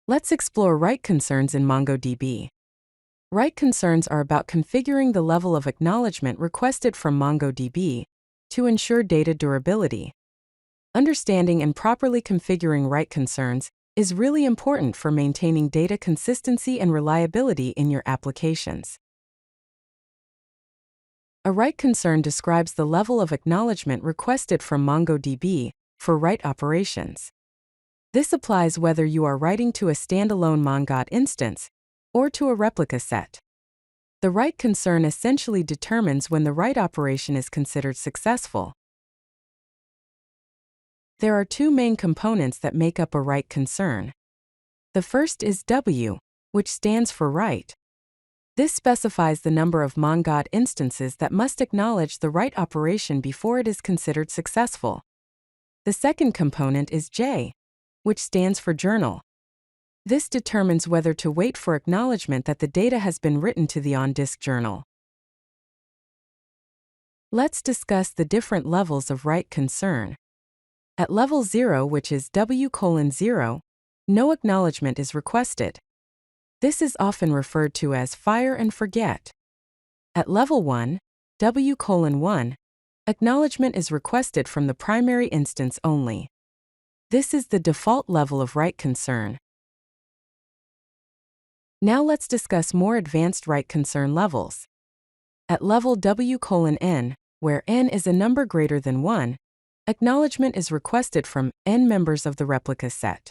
Let's explore write concerns in MongoDB. Write concerns are about configuring the level of acknowledgement requested from MongoDB to ensure data durability. Understanding and properly configuring write concerns is really important for maintaining data consistency and reliability in your applications. A write concern describes the level of acknowledgement requested from MongoDB for write operations. This applies whether you are writing to a standalone MongoDB instance or to a replica set. The write concern essentially determines when the write operation is considered successful. There are two main components that make up a write concern. The first is W, which stands for write. This specifies the number of MongoDB instances that must acknowledge the write operation before it is considered successful. The second component is J, which stands for journal. This determines whether to wait for acknowledgement that the data has been written to the on-disk journal. Let's discuss the different levels of write concern. At level 0, which is W:0, no acknowledgement is requested. This is often referred to as fire and forget. At level 1, W:1, acknowledgement is requested from the primary instance only. This is the default level of write concern. Now let's discuss more advanced write concern levels. At level W:n, where n is a number greater than 1, acknowledgement is requested from n members of the replica set.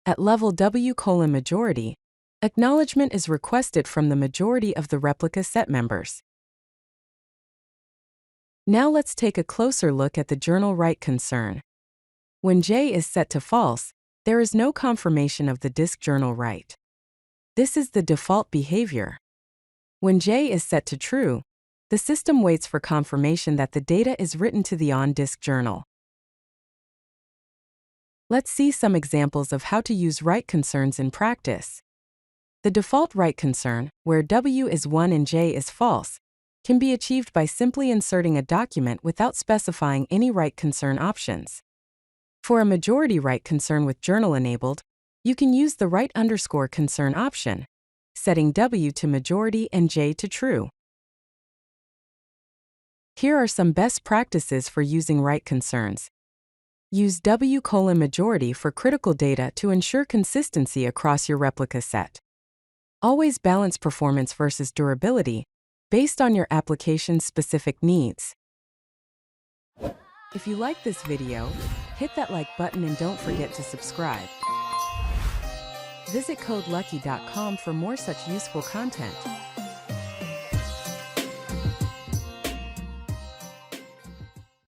At level W:majority, acknowledgement is requested from the majority of the replica set members. Now let's take a closer look at the journal write concern. When J is set to false, there is no confirmation of the disk journal write. This is the default behavior. When J is set to true, the system waits for confirmation that the data is written to the on-disk journal. Let's see some examples of how to use write concerns in practice. The default write concern, where W is 1 and J is false, can be achieved by simply inserting a document without specifying any write concern options. For a majority write concern with journal enabled, you can use the write_concern option, setting W to majority and J to true. Here are some best practices for using write concerns. Use W:majority for critical data to ensure consistency across your replica set. Always balance performance versus durability based on your application's specific needs. If you like this video, hit that like button and don't forget to subscribe. Visit CodeLucky.com for more such useful content.